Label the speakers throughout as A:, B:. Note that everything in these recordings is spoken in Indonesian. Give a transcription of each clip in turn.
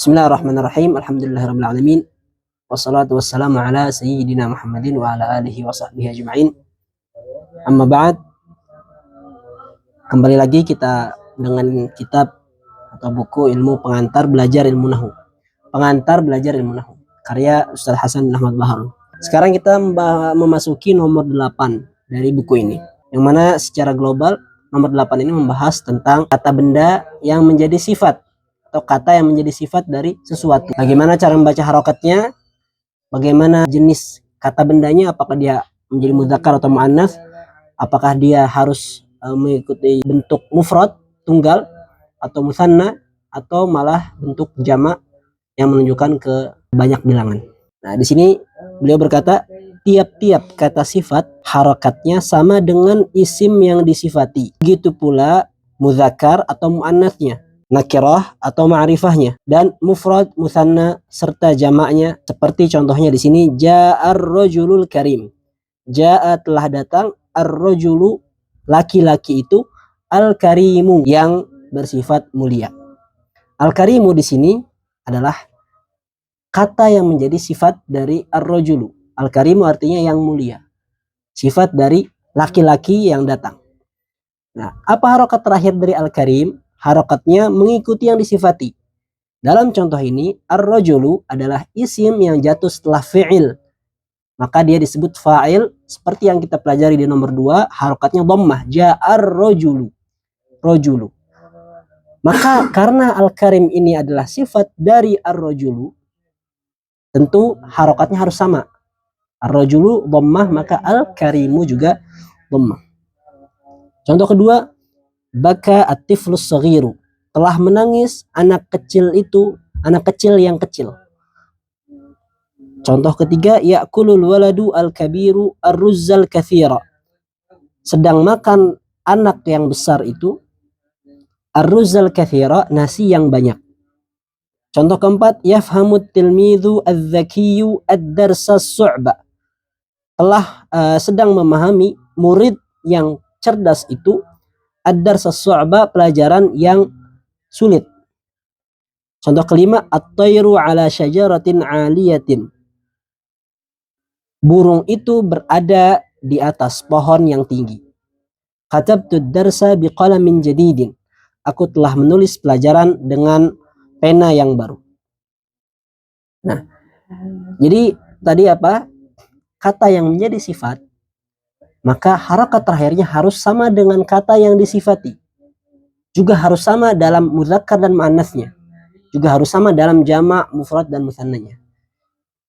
A: Bismillahirrahmanirrahim. Alhamdulillahirabbil alamin. Wassalatu wassalamu ala sayyidina Muhammadin wa ala alihi wa sahbihi ajma'in. Amma ba'd. Kembali lagi kita dengan kitab atau buku ilmu pengantar belajar ilmu nahwu. Pengantar belajar ilmu nahwu. Karya Ustaz Hasan bin Ahmad Bahar. Sekarang kita memasuki nomor 8 dari buku ini. Yang mana secara global nomor 8 ini membahas tentang kata benda yang menjadi sifat atau kata yang menjadi sifat dari sesuatu. Bagaimana cara membaca harokatnya, bagaimana jenis kata bendanya, apakah dia menjadi mudzakkar atau muannats, apakah dia harus mengikuti bentuk mufrad, tunggal, atau musanna, atau malah bentuk jamak yang menunjukkan ke banyak bilangan. Nah, di sini beliau berkata, tiap-tiap kata sifat harokatnya sama dengan isim yang disifati. Begitu pula mudzakkar atau muannatsnya, nakirah atau ma'rifahnya, dan mufrad, musanna serta jamaknya. Seperti contohnya di sini, ja'ar rajulul karim. Ja'a telah datang, ar-rajulu laki-laki itu, al-karimu yang bersifat mulia. Al-karimu di sini adalah kata yang menjadi sifat dari ar-rajulu. Al-karimu artinya yang mulia. Sifat dari laki-laki yang datang. Nah, apa harokat terakhir dari al-karim? Harokatnya mengikuti yang disifati. Dalam contoh ini, ar-rajulu adalah isim yang jatuh setelah fi'il. Maka dia disebut fa'il, seperti yang kita pelajari di nomor 2, harokatnya dhammah, ja'ar rajulu. Rajulu. Maka karena al-karim ini adalah sifat dari ar-rajulu, tentu harokatnya harus sama. Ar-rajulu dhammah, maka al-karimu juga dhammah. Contoh kedua, baka at-tiflus saghiru. Telah menangis anak kecil itu, anak kecil yang kecil. Contoh ketiga, ya'kulul waladu al-kabiru ar-ruzzal katsira. Sedang makan anak yang besar itu ar-ruzzal katsira, nasi yang banyak. Contoh keempat, yafhamut tilmidhu adz-dzakiyyu ad-darsa as-su'ba. Telah sedang memahami murid yang cerdas itu ad-dars as-su'ba, pelajaran yang sulit. Contoh kelima, at-tayru ala syajaratin 'aliyatin. Burung itu berada di atas pohon yang tinggi. Katabtu ad-darsa biqalamin jadidin. Aku telah menulis pelajaran dengan pena yang baru. Nah, jadi tadi apa? Kata yang menjadi sifat, maka harokat terakhirnya harus sama dengan kata yang disifati. Juga harus sama dalam mudzakkar dan muannatsnya. Juga harus sama dalam jamak, mufrad dan musannanya.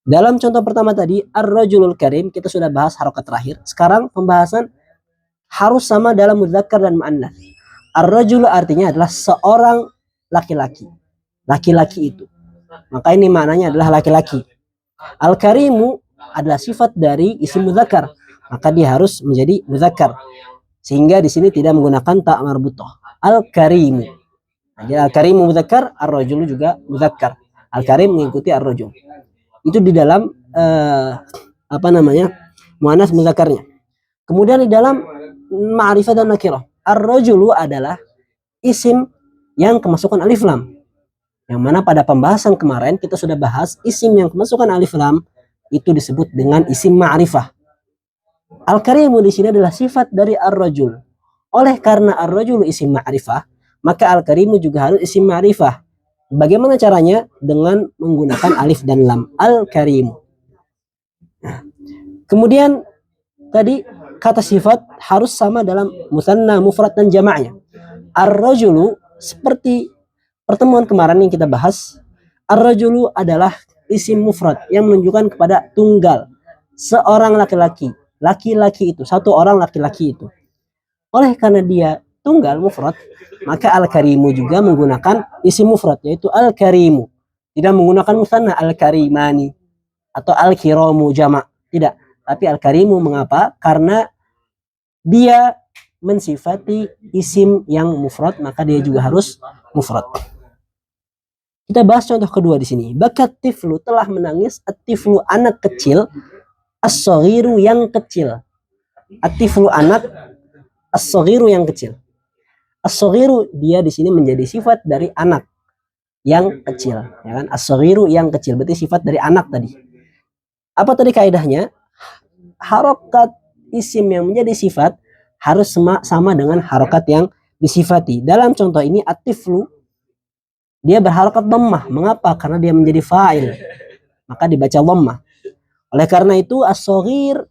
A: Dalam contoh pertama tadi, ar-rajulul karim, kita sudah bahas harokat terakhir. Sekarang pembahasan harus sama dalam mudzakkar dan muannats. Ar-rajul artinya adalah seorang laki-laki. Laki-laki itu. Maka ini maknanya adalah laki-laki. Al-karimu adalah sifat dari isim mudzakkar, maka dia harus menjadi mudzakkar. Sehingga di sini tidak menggunakan ta marbutah. Al-karimu. Jadi al-karimu mudzakkar, ar-rajulu juga mudzakkar. Al-karim mengikuti ar-rajul. Itu di dalam muannats mudzakkarnya. Kemudian di dalam ma'rifah dan nakirah, ar-rajulu adalah isim yang kemasukan alif lam. Yang mana pada pembahasan kemarin kita sudah bahas isim yang kemasukan alif lam itu disebut dengan isim ma'rifah. Al-karimu di sini adalah sifat dari ar-rajul. Oleh karena ar-rajul isim ma'rifah, maka al-karimu juga harus isim ma'rifah. Bagaimana caranya? Dengan menggunakan alif dan lam. Al-karimu. Nah, kemudian tadi kata sifat harus sama dalam musanna, mufrad dan jamaknya. Ar-rajulu, seperti pertemuan kemarin yang kita bahas, ar-rajulu adalah isim mufrad yang menunjukkan kepada tunggal, seorang laki-laki. Laki-laki itu, satu orang laki-laki itu. Oleh karena dia tunggal mufrad, maka al-karimu juga menggunakan isim mufrad, yaitu al-karimu. Tidak menggunakan musanna al-karimani atau al-kiramu jamak, tidak. Tapi al-karimu mengapa? Karena dia mensifati isim yang mufrad, maka dia juga harus mufrad. Kita bahas contoh kedua di sini. Bakat tiflu, telah menangis, at-tiflu anak kecil, as-saghiru yang kecil. At-tiflu anak, as-saghiru yang kecil. As-saghiru dia di sini menjadi sifat dari anak. yang kecil, ya kan? As-saghiru yang kecil, berarti sifat dari anak tadi. Apa tadi kaidahnya? Harokat isim yang menjadi sifat harus sama dengan harokat yang disifati. Dalam contoh ini at-tiflu, dia berharokat dhammah. Mengapa? Karena dia menjadi fa'il, maka dibaca dhammah. Oleh karena itu as-saghir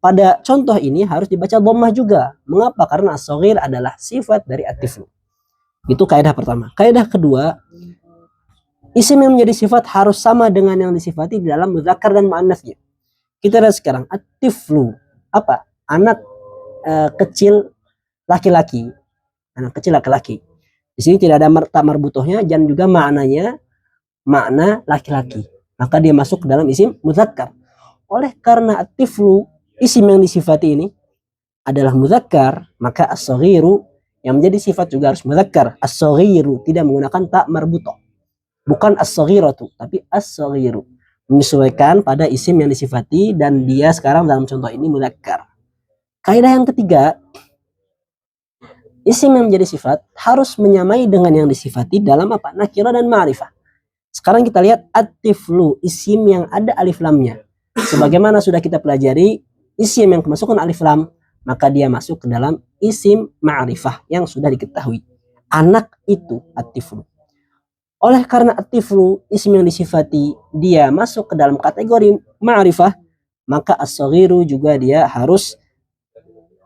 A: pada contoh ini harus dibaca dhammah juga. Mengapa? Karena as-saghir adalah sifat dari at-tiflu. Itu kaidah pertama. Kaidah kedua, isim yang menjadi sifat harus sama dengan yang disifati di dalam mudzakkar dan muannasnya. Kita lihat sekarang at-tiflu, apa? Anak kecil laki-laki. Anak kecil laki-laki. Di sini tidak ada tak marbutohnya dan juga maknanya makna laki-laki. Maka dia masuk ke dalam isim mudzakkar. Oleh karena at-tiflu, isim yang disifati ini adalah mudzakkar, maka as-saghiru yang menjadi sifat juga harus mudzakkar. As-saghiru tidak menggunakan tak marbutoh. Bukan as-saghiratu, tapi as-saghiru. Menyesuaikan pada isim yang disifati dan dia sekarang dalam contoh ini mudzakkar. Kaidah yang ketiga, isim yang menjadi sifat harus menyamai dengan yang disifati dalam apa? Nakirah dan ma'rifah. Sekarang kita lihat at-tiflu, isim yang ada alif lamnya. Sebagaimana sudah kita pelajari, isim yang kemasukan alif lam, maka dia masuk ke dalam isim ma'rifah yang sudah diketahui. Anak itu at-tiflu. Oleh karena at-tiflu, isim yang disifati, dia masuk ke dalam kategori ma'rifah, maka as-saghiru juga dia harus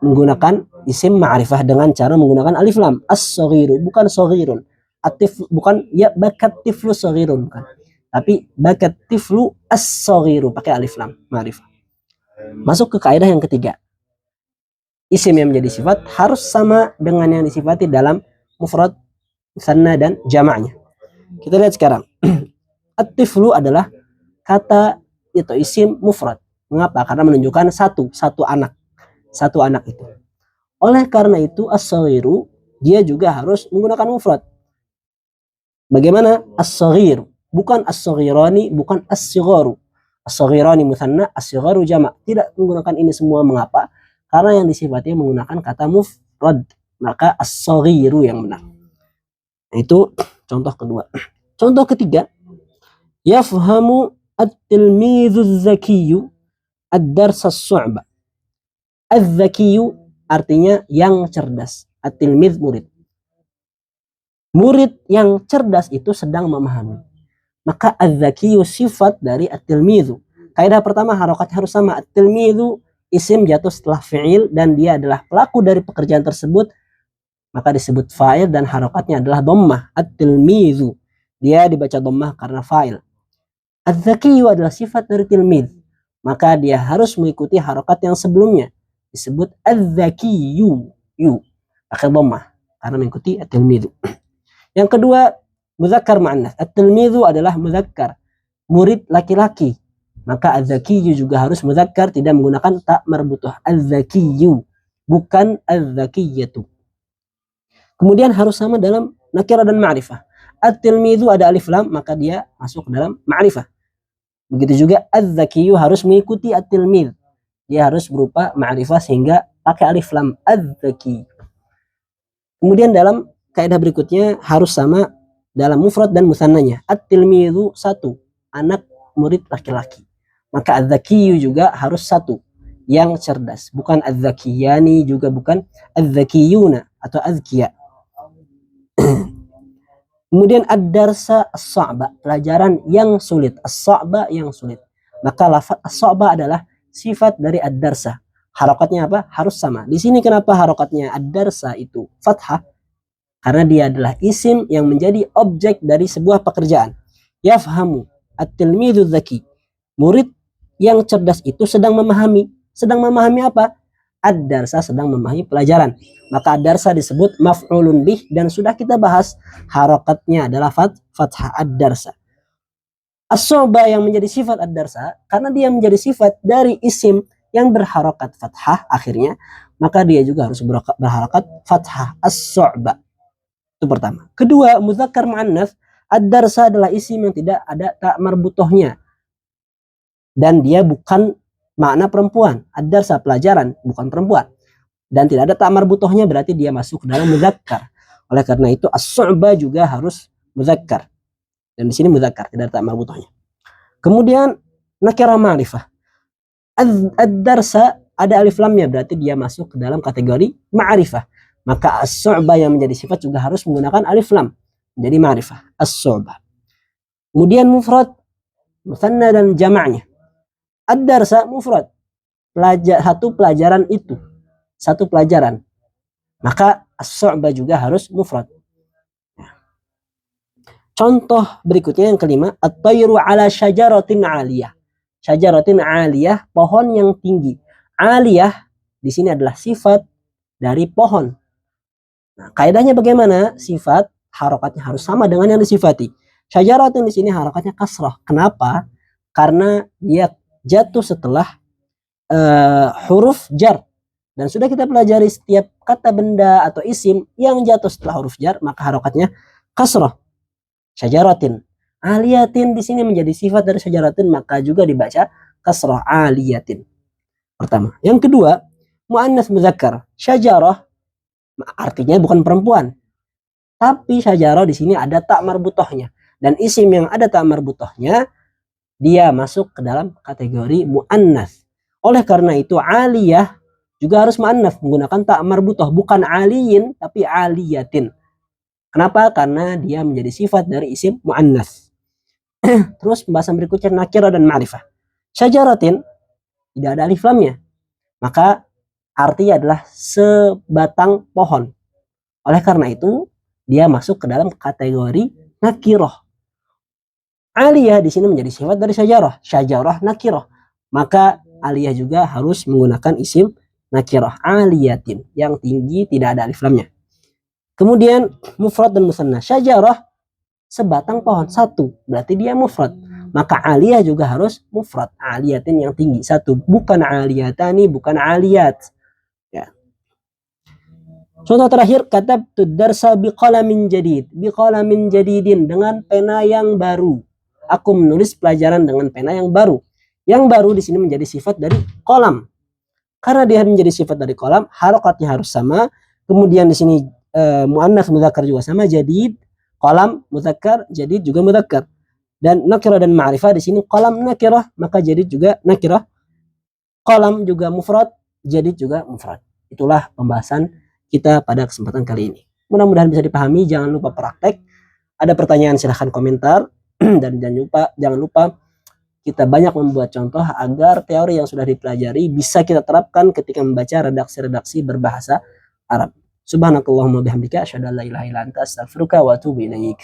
A: menggunakan isim ma'rifah dengan cara menggunakan alif lam. As-saghiru, bukan saghirun. At-tiflu, bukan ya bakat tiflu saghirun, bukan. Tapi bakat tiflu as-saghiru, pakai alif lam, ma'rifah. Masuk ke kaidah yang ketiga. Isim yang menjadi sifat harus sama dengan yang disifati dalam mufrad, musanna dan jamaknya. Kita lihat sekarang. At-tiflu adalah kata itu isim mufrad. Mengapa? Karena menunjukkan satu anak. Satu anak itu. Oleh karena itu as-saghiru dia juga harus menggunakan mufrad. Bagaimana? As-saghir, bukan as-saghirani, bukan as-sigharu. As-saghirani musanna, as-sigharu jamak. Tidak menggunakan ini semua. Mengapa? Karena yang disifati menggunakan kata mufrad. Maka as-saghiru yang benar. Itu contoh kedua. Contoh ketiga, yafhamu at-tilmidhu az-zakiyyu ad-dars as-su'ba. Az-zakiyyu artinya yang cerdas. At-tilmidh murid. Murid yang cerdas itu sedang memahami. Maka az-zakiyyu sifat dari at-tilmidhu. Kaidah pertama harokatnya harus sama. At-tilmidhu isim jatuh setelah fi'il dan dia adalah pelaku dari pekerjaan tersebut, maka disebut fa'il dan harokatnya adalah dhammah. At-tilmidhu, dia dibaca dhammah karena fa'il. Az-zakiyyu adalah sifat dari tilmidh, maka dia harus mengikuti harokat yang sebelumnya, disebut az-zakiyyu, pakai dhammah karena mengikuti at-tilmidhu. Yang kedua, mudzakkar muannats. At-tilmidhu adalah mudzakkar, murid laki-laki, maka az-zakiyyu juga harus mudzakkar, tidak menggunakan tak marbutoh. Az-zakiyyu, bukan az-zakiyyatu. Kemudian harus sama dalam nakirah dan ma'rifah. At-tilmidhu ada alif lam, maka dia masuk ke dalam ma'rifah. Begitu juga az-zakiyyu harus mengikuti at-tilmidh. Dia harus berupa ma'rifah sehingga pakai alif lam, az-zaki. Kemudian dalam kaidah berikutnya harus sama dalam mufrad dan musannanya. At-tilmidhu satu, anak murid laki-laki. Maka az-zakiyyu juga harus satu, yang cerdas. Bukan az-zakiyani, juga bukan az-zakiyuna atau azkiya. Kemudian ad-darsa as-sa'ba, pelajaran yang sulit. As-sa'ba yang sulit. Maka lafaz as-sa'ba adalah sifat dari ad-darsa. Harokatnya apa? Harus sama. Di sini kenapa harokatnya ad-darsa itu fathah? Karena dia adalah isim yang menjadi objek dari sebuah pekerjaan. Yafhamu at-tilmidhu dzaki. Murid yang cerdas itu sedang memahami. Sedang memahami apa? Ad-darsa, sedang memahami pelajaran. Maka ad-darsa disebut maf'ulun bih dan sudah kita bahas harokatnya adalah fathah ad-darsa. As-soba yang menjadi sifat ad-darsa karena dia menjadi sifat dari isim yang berharokat fathah akhirnya, maka dia juga harus berharokat fathah as-soba. Itu pertama. Kedua, mudzakkar muannats, ad-darsa adalah isim yang tidak ada tak marbutohnya dan dia bukan makna perempuan. Ad-darsa pelajaran, bukan perempuan. Dan tidak ada tak marbutohnya, berarti dia masuk ke dalam mudzakkar. Oleh karena itu as-su'ba juga harus mudzakkar. Dan di sini mudzakkar, tidak ada tak marbutohnya. Kemudian nakirah ma'rifah. Ad-darsa ada alif lamnya, berarti dia masuk ke dalam kategori ma'rifah. Maka as-su'bah yang menjadi sifat juga harus menggunakan alif lam. Jadi ma'rifah, as-su'bah. Kemudian mufrad, musanna dan jamaknya. Ad-darsa mufrad. Satu pelajaran itu. Satu pelajaran. Maka as-su'bah juga harus mufrad. Contoh berikutnya yang kelima, at-tayru ala syajaratin 'aliyah. Syajaratin 'aliyah, pohon yang tinggi. 'Aliyah di sini adalah sifat dari pohon. Nah, kaidahnya bagaimana? Sifat harokatnya harus sama dengan yang disifati. Syajaratin di sini harokatnya kasrah. Kenapa? Karena dia jatuh setelah huruf jar. Dan sudah kita pelajari setiap kata benda atau isim yang jatuh setelah huruf jar, maka harokatnya kasrah. Syajaratin. Aliyatin di sini menjadi sifat dari syajaratin, maka juga dibaca kasrah, aliyatin. Pertama. Yang kedua, muannas muzakkar. Syajarah artinya bukan perempuan. Tapi syajarah di sini ada tak marbutohnya. Dan isim yang ada tak marbutohnya, dia masuk ke dalam kategori muannas. Oleh karena itu aliyah juga harus muannas menggunakan tak marbutoh, bukan aliyin tapi aliyatin. Kenapa? Karena dia menjadi sifat dari isim muannas. Terus pembahasan berikutnya nakirah dan ma'rifah. Syajaratin tidak ada alif lamnya. Maka artinya adalah sebatang pohon. Oleh karena itu dia masuk ke dalam kategori nakirah. Aliyah di sini menjadi sifat dari syajarah. Syajarah nakirah. Maka aliyah juga harus menggunakan isim nakirah, aliyatin, yang tinggi tidak ada alif lamnya. Kemudian mufrad dan musanna. Syajarah sebatang pohon, satu, berarti dia mufrad. Maka aliyah juga harus mufrad, aliyatin yang tinggi, satu, bukan aliyatani, bukan aliyat. Ya. Contoh terakhir, katabtu darsa biqalamin jadid. Biqalamin jadidin, dengan pena yang baru. Aku menulis pelajaran dengan pena yang baru. Yang baru di sini menjadi sifat dari qalam. Karena dia menjadi sifat dari qalam, harokatnya harus sama. Kemudian di sini muannas mudzakkar juga sama, jadid, qalam mudzakkar, jadid juga mudzakkar. Dan nakirah dan ma'rifah di sini qalam nakirah, maka jadid juga nakirah. Qalam juga mufrad, jadid juga mufrad. Itulah pembahasan kita pada kesempatan kali ini. Mudah-mudahan bisa dipahami, jangan lupa praktek. Ada pertanyaan silahkan komentar dan jangan lupa kita banyak membuat contoh agar teori yang sudah dipelajari bisa kita terapkan ketika membaca redaksi-redaksi berbahasa Arab. Subhanakallahumma bihamdika asyhadu an la ilaha illa anta astaghfiruka wa atubu ilaik.